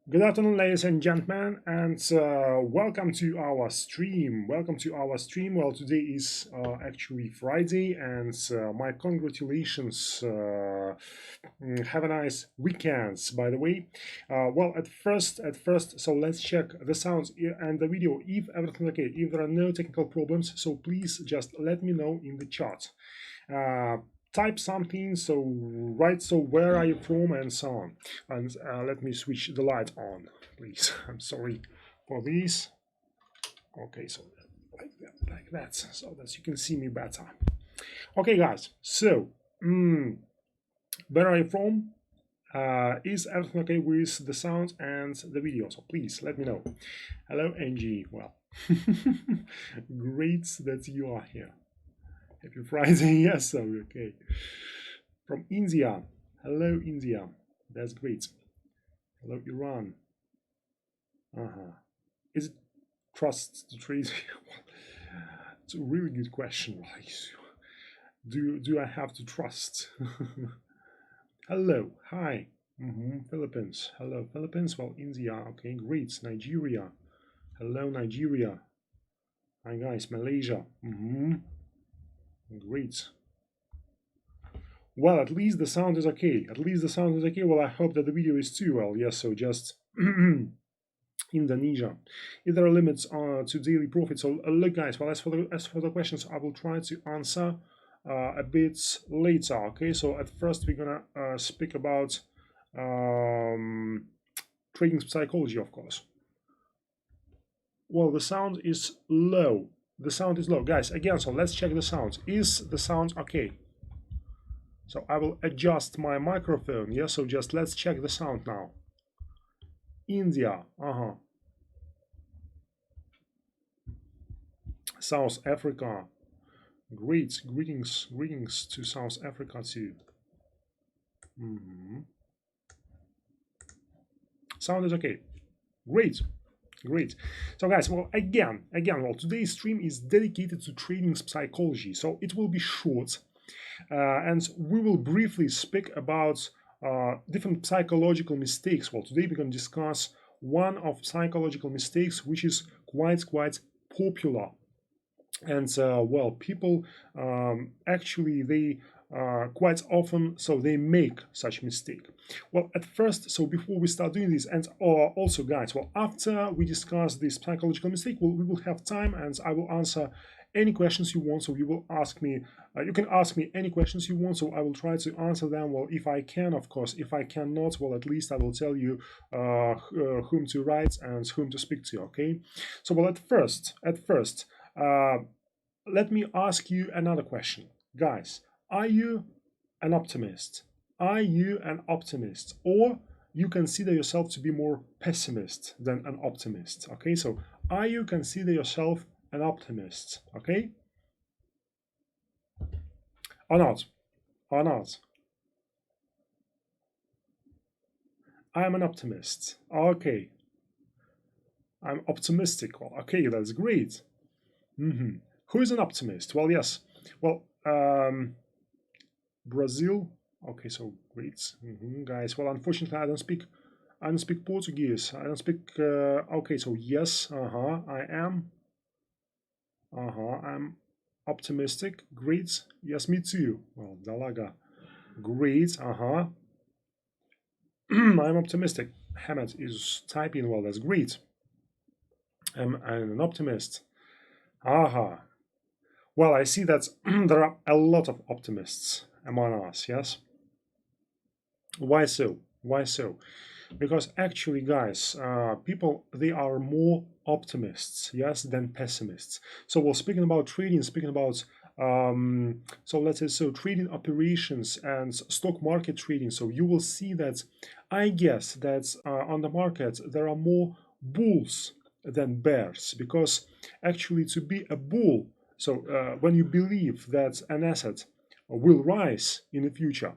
Good afternoon, ladies and gentlemen, and welcome to our stream. Welcome to our stream. Well, today is actually Friday, and my congratulations. Have a nice weekend, by the way. Well, at first, so let's check the sounds and the video. If everything's okay, if there are no technical problems, so please just let me know in the chat. Type something, so write, so where are you from, and so on. And let me switch the light on, please. I'm sorry for this. Okay, so like that, so that you can see me better. Okay, guys, so where are you from? Is everything okay with the sound and the video? So please let me know. Hello, ENG. Well, great that you are here. Happy Friday. Yes, so okay. From India. Hello, India. That's great. Hello, Iran. Is it trust to trade? It's a really good question. Do I have to trust? Hello, hi. Philippines. Hello, Philippines. Well, India. Okay, great. Nigeria. Hello, Nigeria. Hi, guys. Malaysia. Great. Well, at least the sound is okay. At least the sound is okay. Well, I hope that the video is too. Well, yes, so just Indonesia. If there are limits to daily profit, so look, guys. Well, as for the questions, I will try to answer a bit later. Okay, so at first we're gonna speak about trading psychology, of course. Well, the sound is low. The sound is low, guys. Again, so let's check the sound. Is the sound okay? So I will adjust my microphone. Yeah, so just let's check the sound now. India. South Africa. Greetings to South Africa too. Sound is okay. Great. So guys, well, again, well, today's stream is dedicated to trading psychology, so it will be short, and we will briefly speak about different psychological mistakes. Well, today we're going to discuss one of psychological mistakes which is quite popular, and well, people actually they quite often, so they make such mistake. Well, at first, so before we start doing this, and also, guys, well, after we discuss this psychological mistake, we will have time, and I will answer any questions you want. So you will ask me, you can ask me any questions you want, so I will try to answer them. Well, if I can, of course. If I cannot, well, at least I will tell you whom to write and whom to speak to. Okay. So, well, at first, let me ask you another question, guys. Are you an optimist? Are you an optimist? Or you consider yourself to be more pessimist than an optimist? Okay, so are you consider yourself an optimist? Okay? Or not? Or not? I'm an optimist. Okay. I'm optimistic. Well, okay, that's great. Who is an optimist? Well, yes. Well, Brazil. Okay, so great, guys. Well, unfortunately, I don't speak Portuguese. I don't speak. Okay, so yes, I am. I'm optimistic. Great. Yes, me too. Well, Dalaga. Great. I'm optimistic. Hammett is typing. Well, that's great. I'm an optimist. Well, I see that there are a lot of optimists among us, yes? Why so? Why so? Because actually, guys, people, they are more optimists, yes, than pessimists. So we're speaking about trading, speaking about, so let's say, so trading operations and stock market trading. So you will see that, I guess that on the market, there are more bulls than bears, because actually to be a bull, so when you believe that an asset will rise in the future,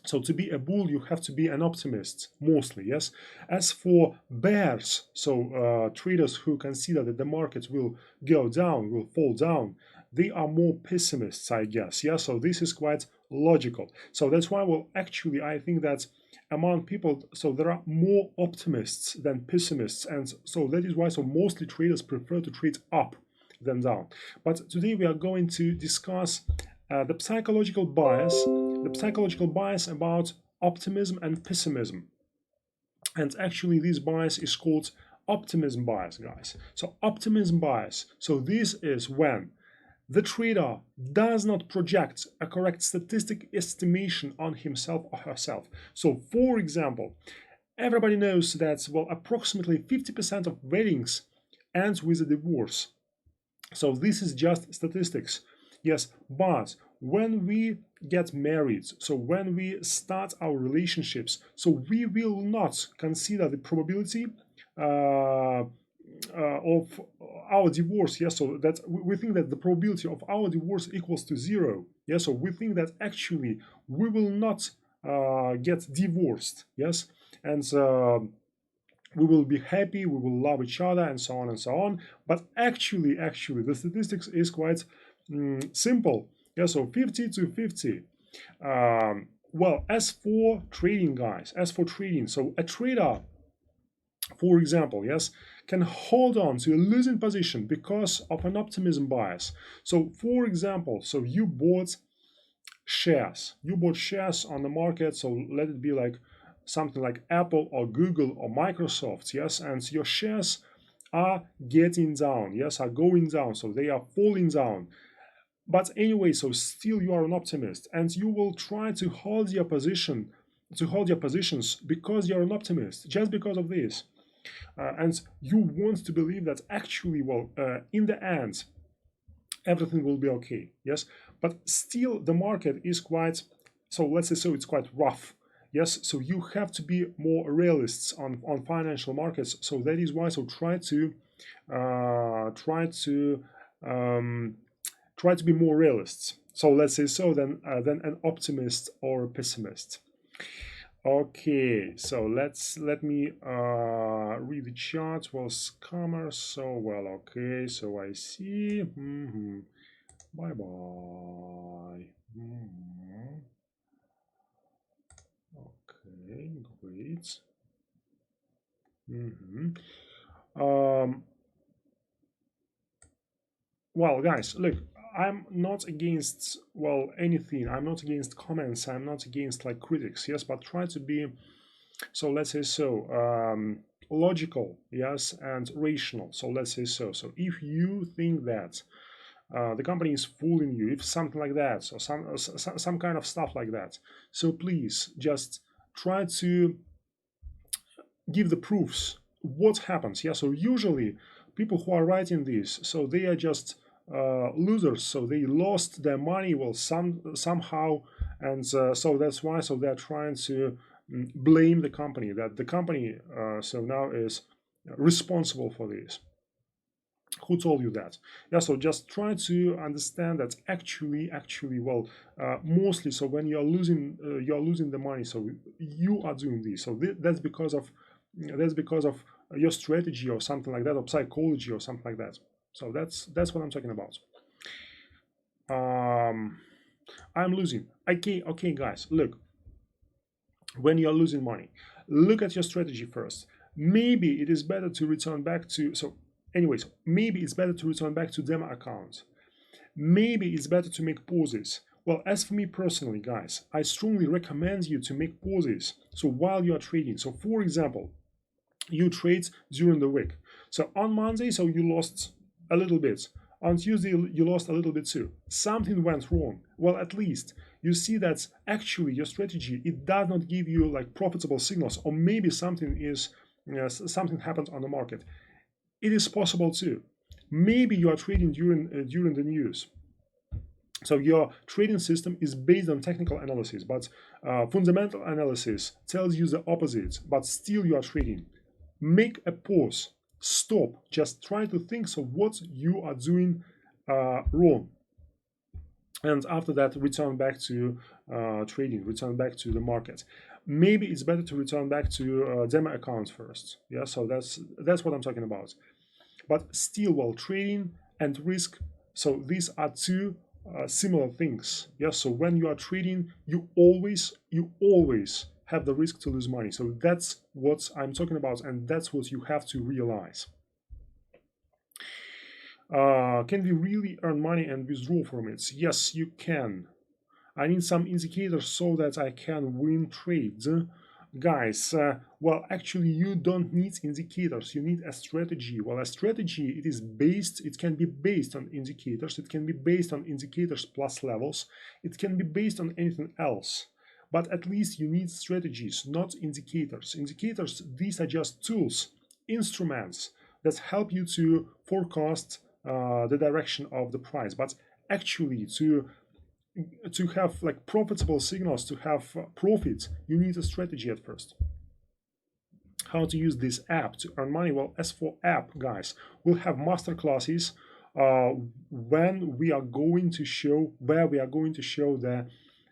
so to be a bull, you have to be an optimist, mostly, yes? As for bears, so traders who consider that the market will go down, will fall down, they are more pessimists, I guess. Yeah, so this is quite logical. So that's why, well, actually, I think that among people, so there are more optimists than pessimists, and so that is why, so mostly traders prefer to trade up than down. But today we are going to discuss the psychological bias about optimism and pessimism. And actually this bias is called optimism bias, guys. So optimism bias, so this is when the trader does not project a correct statistic estimation on himself or herself. So for example, everybody knows that, well, approximately 50% of weddings ends with a divorce. So this is just statistics. Yes, but when we get married, so when we start our relationships, so we will not consider the probability of our divorce. Yes, so that we think that the probability of our divorce equals to 0. Yes, so we think that actually we will not get divorced. Yes, and we will be happy, we will love each other, and so on and so on. But actually, the statistics is quite simple. Yeah, so 50 to 50. Well, as for trading, guys, so a trader, for example, yes, can hold on to a losing position because of an optimism bias. So, for example, so you bought shares on the market. So let it be like something like Apple or Google or Microsoft, yes, and your shares are getting down, yes, are going down, so they are falling down. But anyway, so still you are an optimist, and you will try to hold your positions because you're an optimist, just because of this. And you want to believe that actually, well, in the end, everything will be okay, yes. But still, the market is quite, so let's say, so it's quite rough. Yes, so you have to be more realists on financial markets. So that is why, so try to be more realists. So let's say so than an optimist or a pessimist. Okay, so let me read the chart. Well, scammers. So well, okay. So I see. Bye bye. Okay, great. Well, guys, look, I'm not against, well, anything. I'm not against comments. I'm not against like critics. Yes, but try to be, so let's say so, logical, yes, and rational. So let's say so. So if you think that the company is fooling you, if something like that, so some kind of stuff like that, so please just try to give the proofs what happens. Yeah, so usually people who are writing this, so they are just losers, so they lost their money, well, somehow, and so that's why, so they're trying to blame the company, that the company so now is responsible for this. Who told you that? Yeah, so just try to understand that actually, well, mostly, so when you're losing the money, so you are doing this. So that's because of your strategy or something like that, or psychology or something like that. So that's what I'm talking about. I'm losing. Okay, guys, look. When you're losing money, look at your strategy first. Maybe it is better to return back to, so anyways, maybe it's better to return back to demo account. Maybe it's better to make pauses. Well, as for me personally, guys, I strongly recommend you to make pauses. So while you are trading, so for example, you trade during the week. So on Monday, so you lost a little bit. On Tuesday, you lost a little bit too. Something went wrong. Well, at least you see that actually your strategy, it does not give you like profitable signals, or maybe something happened on the market. It is possible too. Maybe you are trading during the news. So your trading system is based on technical analysis, but fundamental analysis tells you the opposite, but still you are trading. Make a pause. Stop. Just try to think, so what you are doing wrong. And after that, return back to trading, return back to the market. Maybe it's better to return back to demo accounts first. Yeah, so that's what I'm talking about. But still, while trading and risk So these are two similar things. Yes. So when you are trading, you always have the risk to lose money. So that's what I'm talking about, and that's what you have to realize. Can we really earn money and withdraw from it? Yes, you can. I need some indicators so that I can win trades. Guys, well, actually, you don't need indicators. You need a strategy. Well, a strategy, it can be based on indicators. It can be based on indicators plus levels. It can be based on anything else. But at least you need strategies, not indicators. Indicators, these are just tools, instruments that help you to forecast the direction of the price. But actually, to have like profitable signals, to have profits, you need a strategy at first. How to use this app to earn money? Well, as for app, guys, we'll have master classes when we are going to show the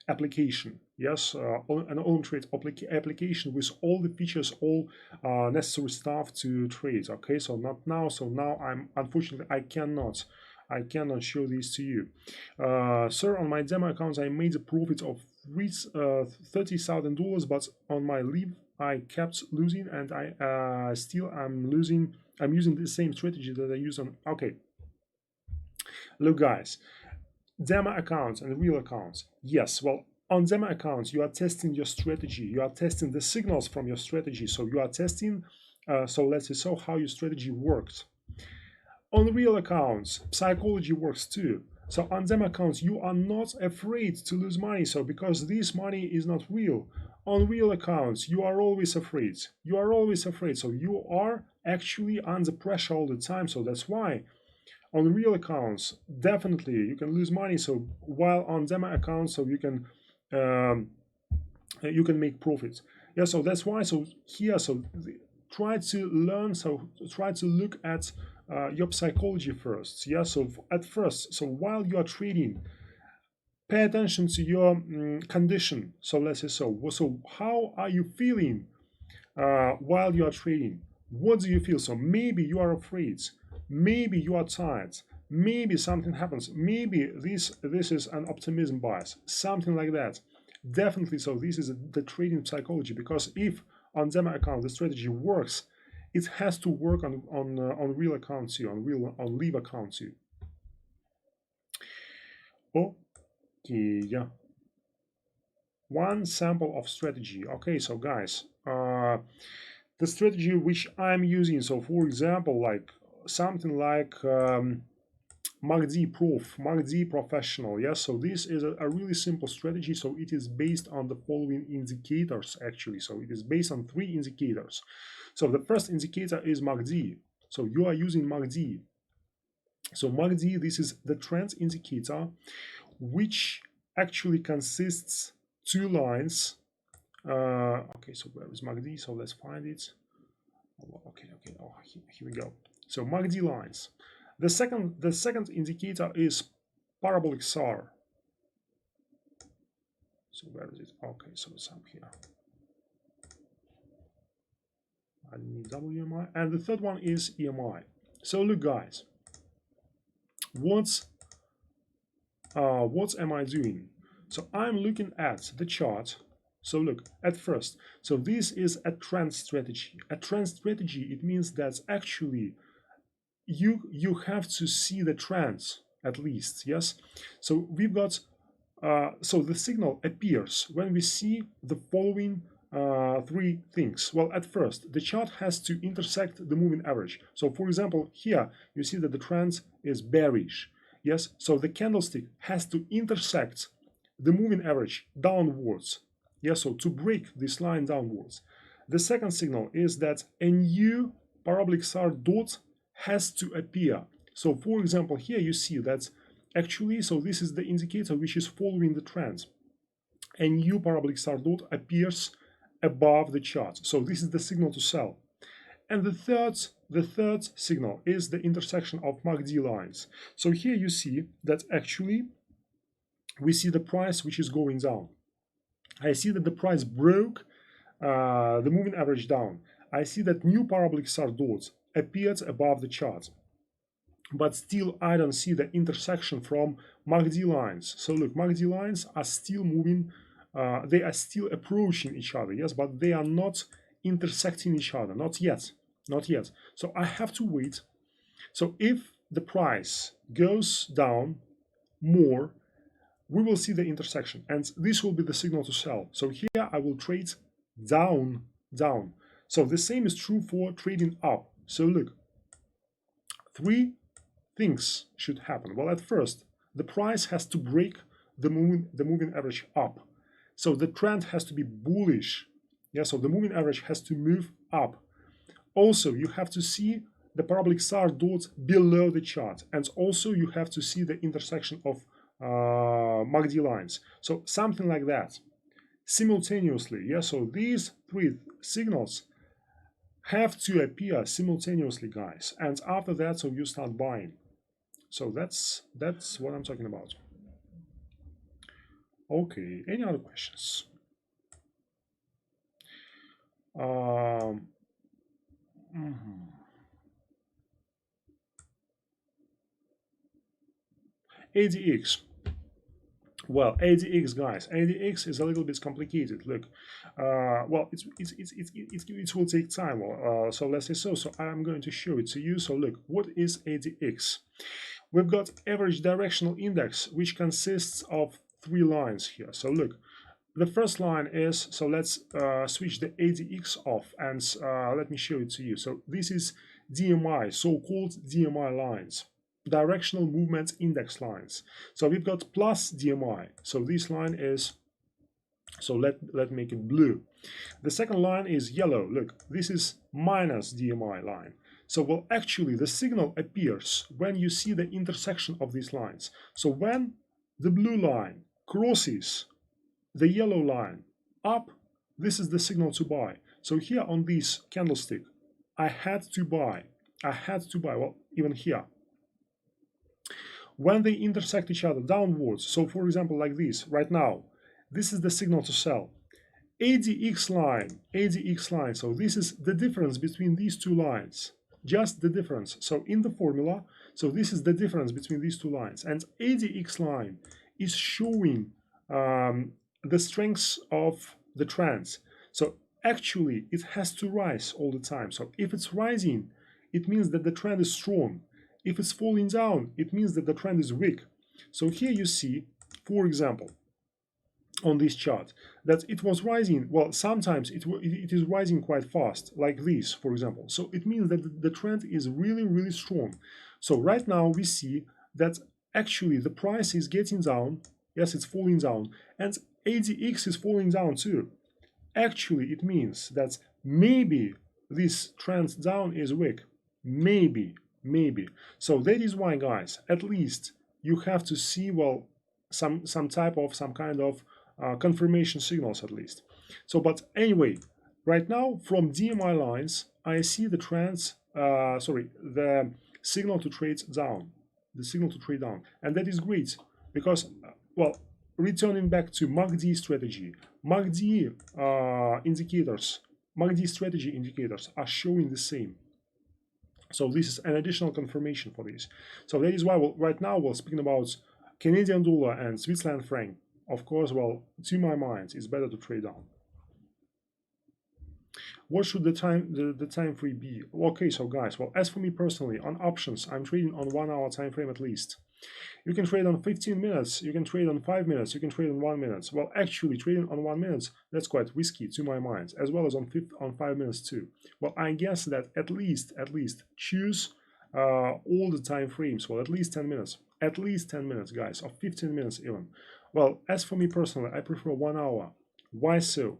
application. Yes, an OLYMP TRADE application with all the features, all necessary stuff to trade. Okay, so not now. So now unfortunately I cannot show these to you. Sir, on my demo accounts I made a profit of $30,000, but on my leave I kept losing, and I still am losing. I'm using the same strategy that I use on. Okay, look, guys, demo accounts and real accounts. Yes, well, on demo accounts you are testing your strategy. You are testing the signals from your strategy. So you are testing. So let's say how your strategy works. On real accounts, psychology works too. So on demo accounts, you are not afraid to lose money. So because this money is not real. On real accounts, you are always afraid. You are always afraid. So you are actually under pressure all the time. So that's why on real accounts, definitely you can lose money. So while on demo accounts, so you can make profits. Yeah. So that's why. So here, so try to learn. So try to look at your psychology first. Yeah. So at first, so while you are trading, pay attention to your condition. So let's say so how are you feeling while you are trading? What do you feel? So maybe you are afraid, maybe you are tired, maybe something happens, maybe this is an optimism bias, something like that. Definitely. So this is the trading psychology, because if on demo account the strategy works, it has to work on real accounts too, on live accounts too. Okay, yeah. One sample of strategy. Okay, so guys, the strategy which I'm using. So for example, like something like MACD Professional. Yes, so this is a really simple strategy. So it is based on the following indicators actually. So it is based on 3 indicators. So the first indicator is MACD. So you are using MACD. So MACD, this is the trend indicator, which actually consists 2 lines. Okay, so where is MACD? So let's find it. Okay. Oh, here we go. So MACD lines. The second indicator is parabolic SAR. So where is it? Okay, so it's up here. I need WMI, and the third one is EMI. So look, guys, what am I doing? So I'm looking at the chart. So look, at first, so this is a trend strategy. A trend strategy, it means that actually you have to see the trends at least. Yes. So we've got so the signal appears when we see the following 3 things. Well, at first, the chart has to intersect the moving average. So for example, here you see that the trend is bearish. Yes, so the candlestick has to intersect the moving average downwards. Yes, so to break this line downwards. The second signal is that a new parabolic SAR dot has to appear. So for example, here you see that actually, so this is the indicator which is following the trend. A new parabolic SAR dot appears above the chart. So this is the signal to sell. And the third signal is the intersection of MACD lines. So here you see that actually we see the price which is going down. I see that the price broke the moving average down. I see that new parabolic SAR dot appeared above the chart. but still I don't see the intersection from MACD lines. So look, MACD lines are still moving, they are still approaching each other, yes, but they are not intersecting each other, not yet, not yet. So I have to wait. So if the price goes down more, we will see the intersection, and this will be the signal to sell. So here I will trade down, down. So the same is true for trading up. So look, three things should happen. Well, at first, the price has to break the moving average up. So the trend has to be bullish. Yeah, so the moving average has to move up. Also, you have to see the parabolic star dot below the chart, and also you have to see the intersection of MACD lines. So something like that simultaneously. Yeah, so these three signals have to appear simultaneously, guys, and after that, so you start buying. So that's what I'm talking about. Okay, any other questions? ADX. Well, ADX, guys, ADX is a little bit complicated. Look, well, it will take time. So let's say so. So I'm going to show it to you. So look, what is ADX? We've got average directional index, which consists of three lines here. So look, the first line is, so let's switch the ADX off, and let me show it to you. So this is DMI, so-called DMI lines, directional movement index lines. So we've got plus DMI. So this line is, so let make it blue. The second line is yellow. Look, this is minus DMI line. So, well, actually, the signal appears when you see the intersection of these lines. So when the blue line crosses the yellow line up, this is the signal to buy. So here on this candlestick, I had to buy. Well, even here. When they intersect each other downwards, so for example, like this, right now, this is the signal to sell. ADX line, so this is the difference between these two lines. Just the difference. So in the formula, so this is the difference between these two lines, and ADX line is showing the strengths of the trends. So actually it has to rise all the time. So if it's rising, it means that the trend is strong. If it's falling down, it means that the trend is weak. So here you see, for example, on this chart, that it was rising. Well, sometimes it is rising quite fast, like this, for example. So it means that the trend is really, really strong. So right now we see that actually the price is getting down. Yes, it's falling down, and ADX is falling down too. Actually, it means that maybe this trend down is weak. Maybe. So that is why, guys, at least you have to see, well, some kind of confirmation signals at least. So, but anyway, right now from DMI lines, I see the trends, the signal to trade down, and that is great because, well, returning back to MACD strategy, MACD indicators, MACD strategy indicators are showing the same. So this is an additional confirmation for this. So that is why, well, right now we're speaking about Canadian dollar and Switzerland franc. Of course, well, to my mind, it's better to trade down. What should the time frame be? Okay, so guys, well, as for me personally, on options, I'm trading on 1 hour time frame at least. You can trade on 15 minutes, you can trade on 5 minutes, you can trade on 1 minute. Well, actually, trading on 1 minute, that's quite risky to my mind, as well as on 5 minutes too. Well, I guess that at least choose all the time frames. Well, at least 10 minutes. At least 10 minutes, guys, or 15 minutes even. Well, as for me personally, I prefer 1 hour. Why so?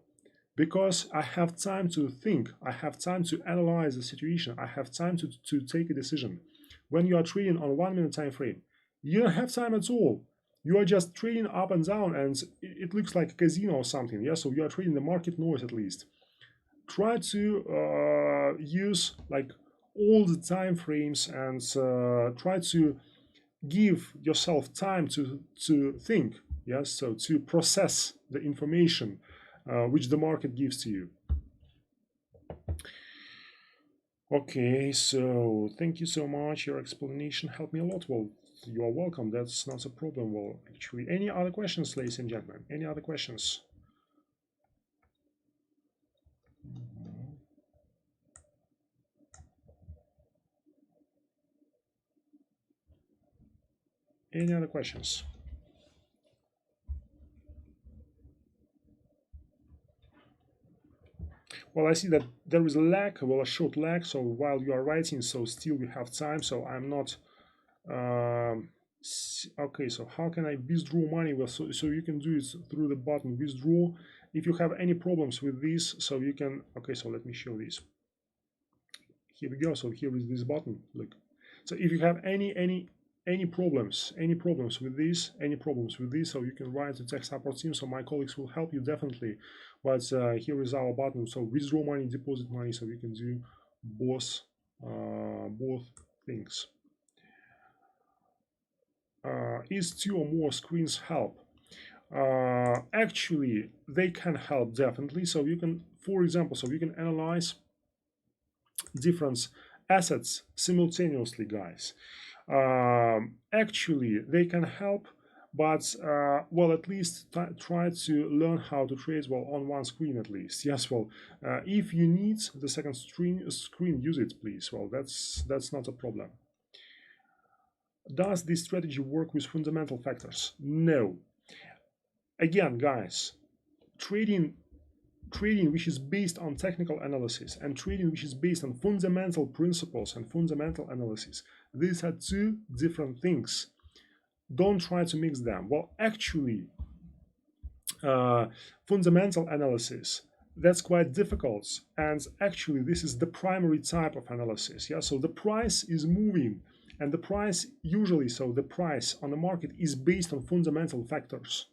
Because I have time to think, I have time to analyze the situation, I have time to take a decision. When you are trading on 1 minute time frame, you don't have time at all. You are just trading up and down, and it looks like a casino or something. Yeah, so you are trading the market noise at least. Try to use like all the time frames and try to give yourself time to think. Yes, so to process the information which the market gives to you. Okay, so thank you so much. Your explanation helped me a lot. Well, you are welcome. That's not a problem. Well, actually, any other questions, ladies and gentlemen? Any other questions? Any other questions? Well, I see that there is a lag, well, a short lag. So while you are writing, so still we have time. So I'm not. Okay, so how can I withdraw money? Well, so you can do it through the button withdraw. If you have any problems with this, so you can. Okay, so let me show this. Here we go. So here is this button. Look. So if you have any problems with this, so you can write to tech support team. So my colleagues will help you definitely. But here is our button. So withdraw money, deposit money. So you can do both things. Is 2 or more screens help? Actually, they can help definitely. So you can, for example, so you can analyze different assets simultaneously, guys. Actually, they can help, but well, at least try to learn how to trade well on one screen at least. Yes, well, if you need the second screen, use it, please. Well, that's not a problem. Does this strategy work with fundamental factors? No. Again, guys, trading which is based on technical analysis and trading which is based on fundamental principles and fundamental analysis, these are two different things. Don't try to mix them. Well, actually, fundamental analysis, that's quite difficult, and actually this is the primary type of analysis. Yeah, so the price is moving, and the price usually, so the price on the market is based on fundamental factors.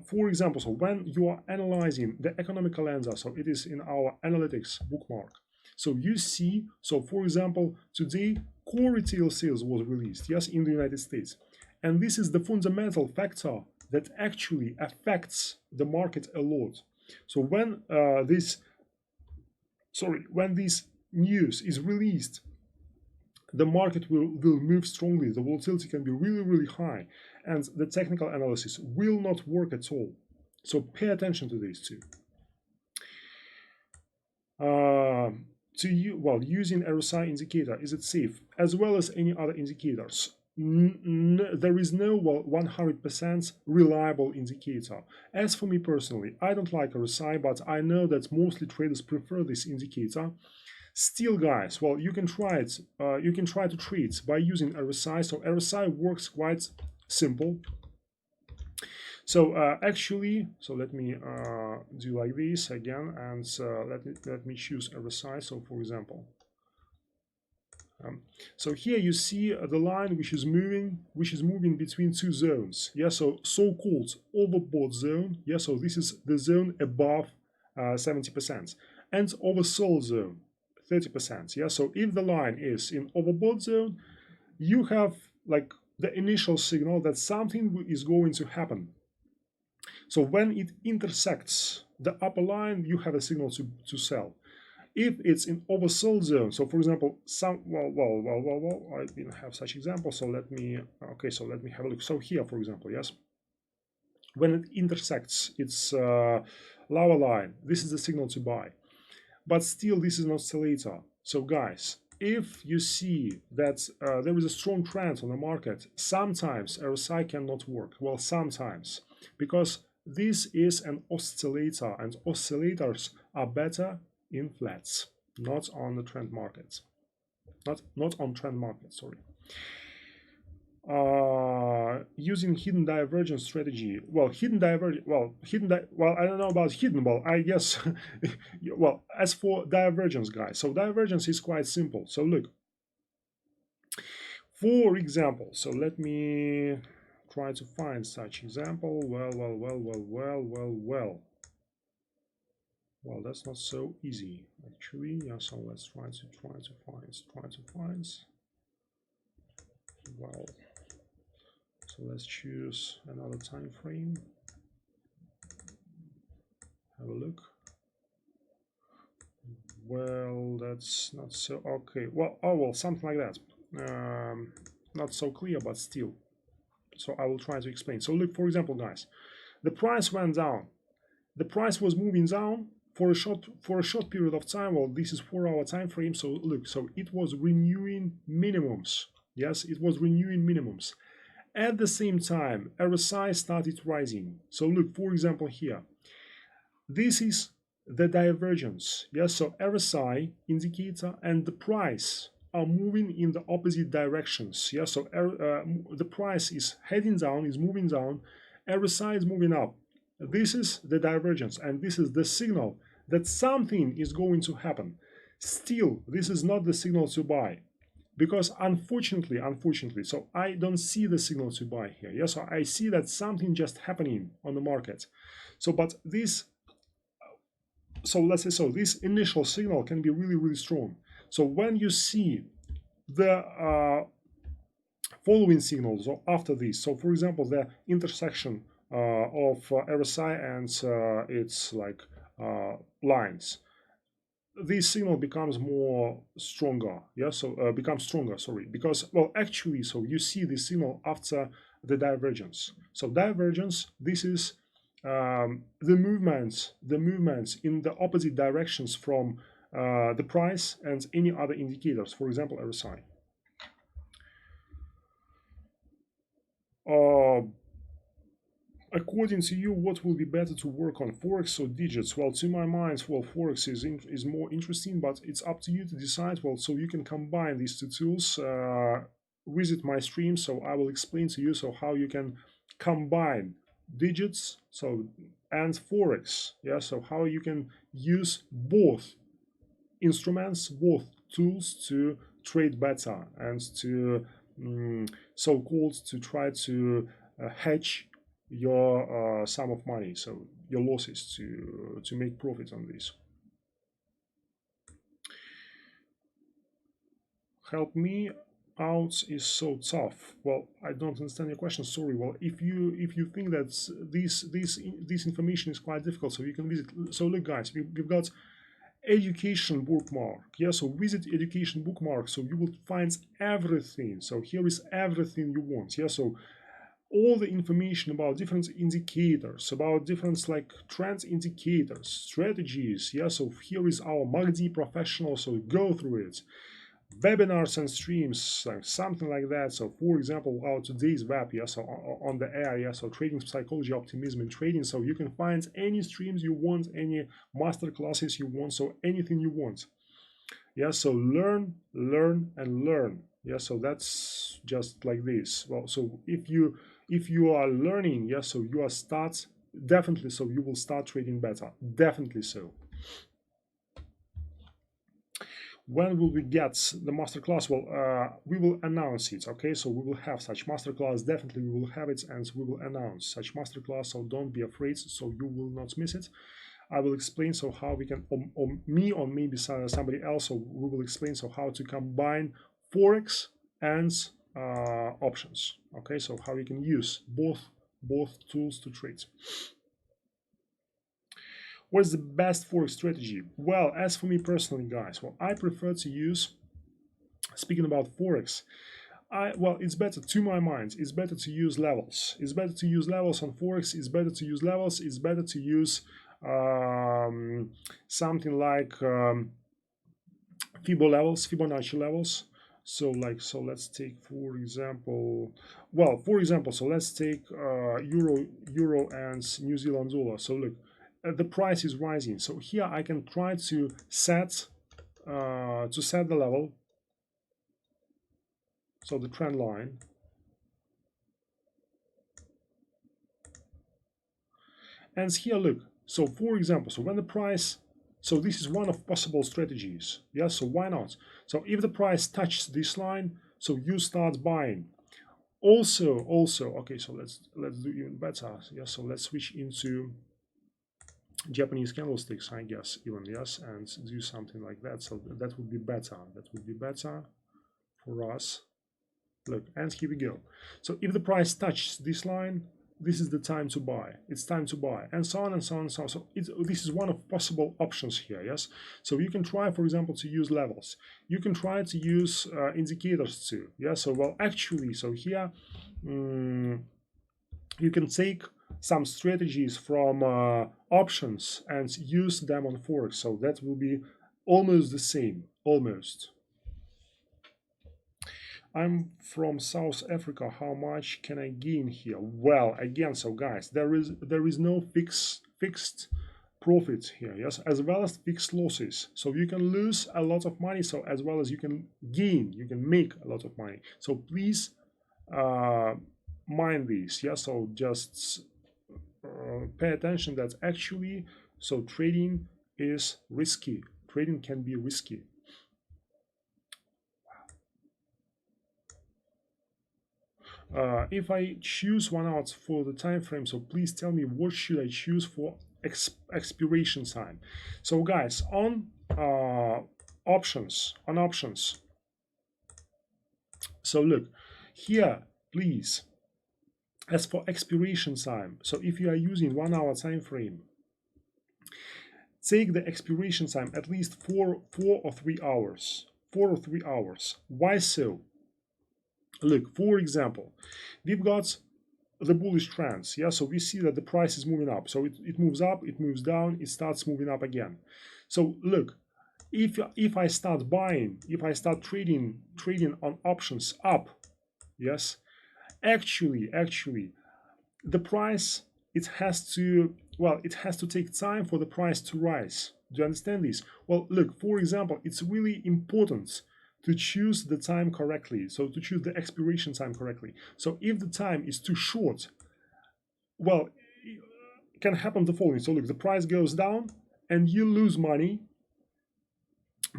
For example, so when you are analyzing the economic calendar, so it is in our analytics bookmark. So you see, so for example, today core retail sales was released, yes, in the United States. And this is the fundamental factor that actually affects the market a lot. So when when this news is released, the market will move strongly, the volatility can be really, really high, and the technical analysis will not work at all. So pay attention to these two. Using RSI indicator, is it safe? As well as any other indicators. There is no 100% reliable indicator. As for me personally, I don't like RSI, but I know that mostly traders prefer this indicator. Still, guys, well, you can try it. You can try to trade by using RSI. So RSI works quite simple. So actually, so let me do like this again, and let me choose RSI. So for example, so here you see the line which is moving between two zones. Yeah, so-called overbought zone. Yeah, so this is the zone above 70%, and oversold zone 30%. Yeah, so if the line is in overbought zone, you have like the initial signal that something is going to happen. So when it intersects the upper line, you have a signal to sell. If it's in oversold zone, so for example, I didn't have such example. So let me have a look. So here, for example, yes, when it intersects its lower line, this is the signal to buy. But still, this is not oscillator. So guys, if you see that there is a strong trend on the market, sometimes RSI cannot work. Well, sometimes, because this is an oscillator, and oscillators are better in flats, not on the trend markets. Not on trend markets, sorry. Using hidden divergence strategy. Well, I don't know about hidden. Well, I guess. Well, as for divergence, guys, so divergence is quite simple. So look, for example, so let me try to find such example. Well, that's not so easy actually. Yeah, so let's try to find. Well, so let's choose another time frame. Have a look. well, that's not so okay. Well, oh well, something like that. Not so clear, but still. So I will try to explain. So look, for example, guys, the price went down. The price was moving down for a short period of time. Well, this is 4-hour time frame. So look, so it was renewing minimums. Yes, it was renewing minimums. At the same time, RSI started rising. So look, for example, here, this is the divergence. Yes, so RSI indicator and the price are moving in the opposite directions. Yes, so the price is heading down, is moving down, RSI is moving up. This is the divergence, and this is the signal that something is going to happen. Still, this is not the signal to buy, because unfortunately, so I don't see the signal to buy here. Yes, so I see that something just happening on the market. So, but this, so let's say, so this initial signal can be really, really strong. So when you see the following signals or after this, so for example, the intersection of RSI and its like lines, this signal becomes more stronger. Yeah, so becomes stronger, sorry, because, well, actually, so you see the signal after the divergence. So divergence, this is the movements in the opposite directions from the price and any other indicators, for example, RSI. According to you, what will be better to work on, Forex or digits? Well, to my mind, well, Forex is more interesting, but it's up to you to decide. Well, so you can combine these two tools. Visit my stream, so I will explain to you so how you can combine digits and Forex. Yeah, so how you can use both instruments, both tools to trade better and to so-called to try to hedge your sum of money, so your losses, to make profit on this. Help me out is so tough. Well, I don't understand your question, sorry. Well, if you think that this information is quite difficult, so you can visit. So look, guys, we've got education bookmark. Yeah, so visit education bookmark, so you will find everything. So here is everything you want. Yeah, so all the information about different indicators, about different like trend indicators, strategies. Yeah, so here is our MACD professional, so go through it. Webinars and streams, something like that. So for example, our today's web, yeah, so on the air, yeah, so trading psychology, optimism and trading. So you can find any streams you want, any master classes you want, so anything you want. Yeah, so learn and learn. Yeah, so that's just like this. Well, so if you are learning, yeah, so you are definitely, so you will start trading better, definitely. So when will we get the masterclass? Well, we will announce it. Okay, so we will have such masterclass, definitely we will have it, and we will announce such masterclass, so don't be afraid, so you will not miss it. I will explain so how we can, or me or maybe somebody else, so we will explain so how to combine Forex and options. Okay, so how you can use both tools to trade. What is the best Forex strategy? Well, as for me personally, guys, well, I prefer to use, speaking about Forex, well, it's better, to my mind, it's better to use levels. It's better to use levels on Forex. It's better to use levels. It's better to use something like Fibonacci levels. So let's take, for example, so let's take euro and New Zealand dollar. So look, the price is rising. So here I can try to set the level, so the trend line. And here, look, so for example, so when the price, so this is one of possible strategies. Yeah, so why not? So if the price touches this line, so you start buying. Also, okay, so let's do even better. Yeah, so let's switch into Japanese candlesticks, I guess, even, yes, and do something like that. So that would be better. That would be better for us. Look, and here we go. So if the price touches this line, this is the time to buy. It's time to buy, and so on and so on and so on. So this is one of possible options here, yes? So you can try, for example, to use levels. You can try to use indicators too, yeah? So, well, actually, so here, you can take some strategies from options and use them on Forex. So that will be almost the same, almost. I'm from South Africa. How much can I gain here? Well, again, so guys, there is no fixed profit here, yes, as well as fixed losses. So you can lose a lot of money, so as well as you can gain, you can make a lot of money. So please mind this, yeah. So just pay attention that actually, so trading is risky. Trading can be risky. If I choose 1 hour for the time frame, so please tell me what should I choose for expiration time. So guys, on options, so look here, please, as for expiration time, so if you are using 1 hour time frame, take the expiration time at least 4 or 3 hours. 4 or 3 hours. Why so? Look, for example, we've got the bullish trends, yeah, so we see that the price is moving up, so it moves up, it moves down, it starts moving up again. So look, if I start buying, if I start trading on options up, yes, actually the price, it has to take time for the price to rise. Do you understand this? Well, look, for example, it's really important to choose the time correctly, so to choose the expiration time correctly. So if the time is too short, well, it can happen the following. So look, the price goes down and you lose money,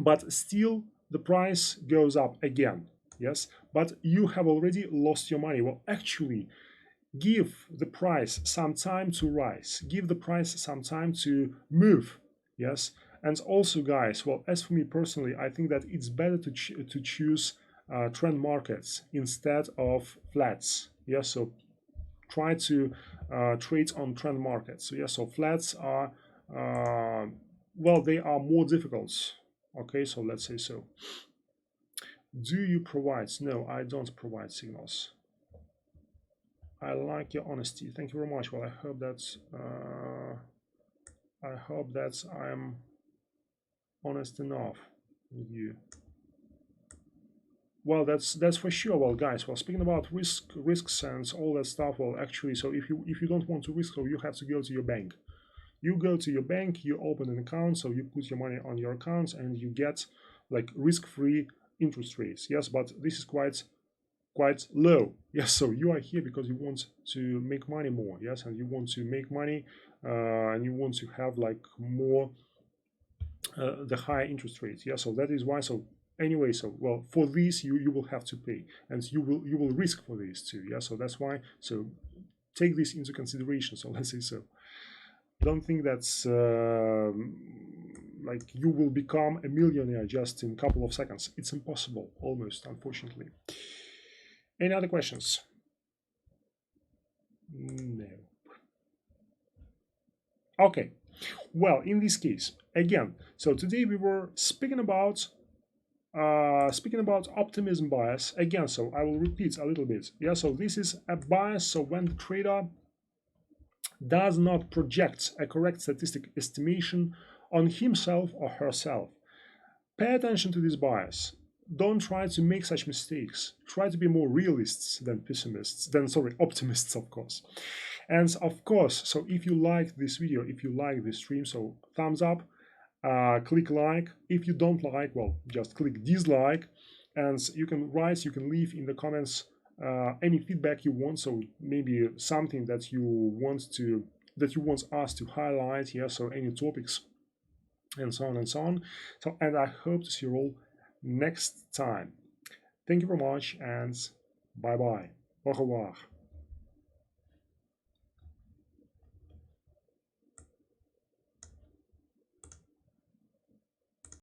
but still the price goes up again, yes, but you have already lost your money. Well, actually, give the price some time to rise, give the price some time to move, yes. And also, guys, well, as for me personally, I think that it's better to choose trend markets instead of flats. Yes, so try to trade on trend markets. So yes, so flats are well, they are more difficult. Okay, so let's say so. Do you provide? No, I don't provide signals. I like your honesty. Thank you very much. Well, I hope that I'm honest enough with you. Well, that's for sure. Well, guys, well, speaking about risks and all that stuff, well, actually, so if you don't want to risk, so you have to go to your bank. You go to your bank, you open an account, so you put your money on your account, and you get like risk-free interest rates. Yes, but this is quite low. Yes, so you are here because you want to make money more. Yes, and you want to make money, and you want to have like more the high interest rates. Yeah, so that is why. So anyway, so well, for this you will have to pay, and you will risk for this too. Yeah, so that's why. So take this into consideration. So let's say so. Don't think that's like you will become a millionaire just in a couple of seconds. It's impossible, almost, unfortunately. Any other questions? No. Okay. Well, in this case, again, so today we were speaking about optimism bias again. So I will repeat a little bit. Yeah. So this is a bias. So when the trader does not project a correct statistic estimation on himself or herself, pay attention to this bias. Don't try to make such mistakes. Try to be more realists than optimists, of course. And of course, so if you like this video, if you like this stream, so thumbs up, click like. If you don't like, well, just click dislike. And you can leave in the comments any feedback you want. So maybe something that you want us to highlight. Yeah, so any topics and so on and so on. So, and I hope to see you all next time. Thank you very much, and bye bye. Au revoir.